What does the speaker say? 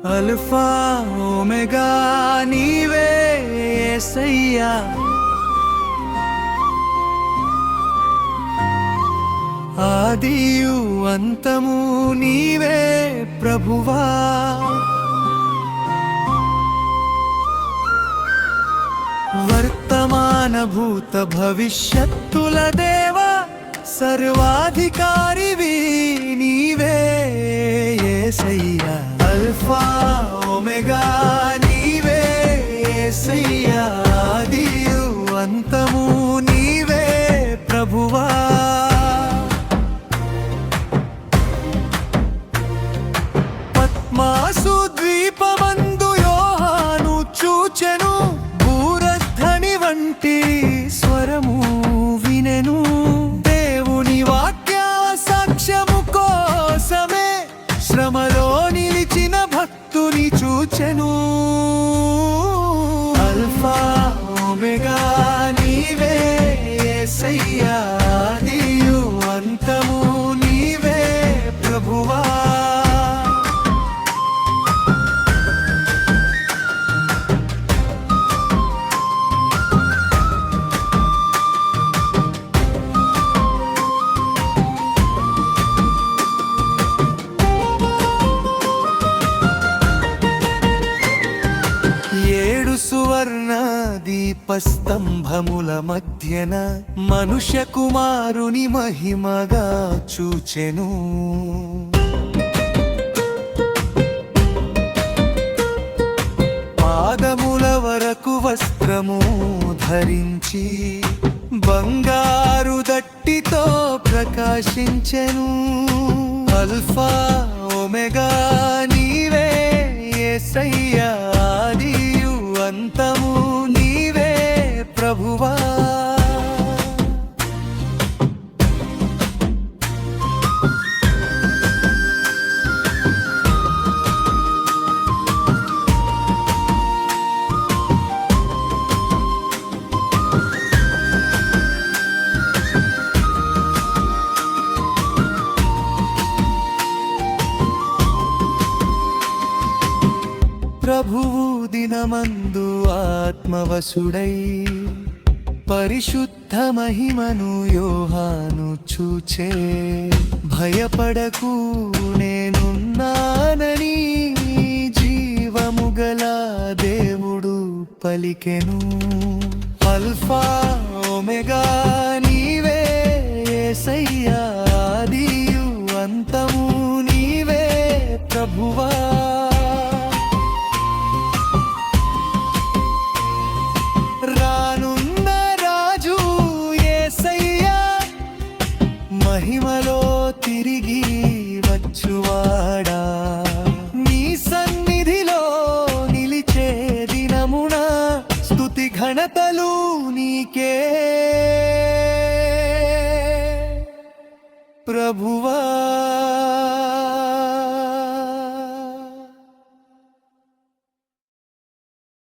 Alpha omega నీవే యేసయ్యా, ఆదియు అంతము నీవే ప్రభువా. వర్తమాన భూత భవిష్యత్తుల దేవా, సర్వాధికారివి నీవే యేసయ్యా. అల్ఫా ఒమేగా నీవే యేసయ్యా, ఆదియు అంతము నీవే ప్రభువా. పద్మాసు ద్వీపమందు యోహాను చూచెను, బూరధ్వని వంటి స్వరము వినెను. దేవుని వాక్య సాక్ష్యము కోసమే శ్రమలో నిలిచిన భక్తుని చూచెను. అల్ఫా ఒమేగా నీవే యేసయ్యా, ఆదియు అంతము నీవే ప్రభువా. సువర్ణ దీపస్తంభముల మధ్యన మనుష్య కుమారుని మహిమగా చూచెను. పాదముల వరకు వస్త్రము ధరించి బంగారు దట్టితో ప్రకాశించెను. అల్ఫా ఒమేగా నీవే యేసయ్యా, ఆదియు అంతము నీవే ప్రభువా. ప్రభువు దినమందు ఆత్మవశుడై పరిశుద్ధ మహిమను యోహాను చూచే. భయపడకు నేనున్నానని జీవము గల దేవుడు పలికెను. అల్ఫా ఒమేగా నీవే యేసయ్యా, ఆదియు అంతము నీవే ప్రభువా. మహిమలో తిరిగి వచ్చువాడా, నీ సన్నిధిలో నిలిచే దినమున స్తుతి ఘనతలు నీకే ప్రభువా.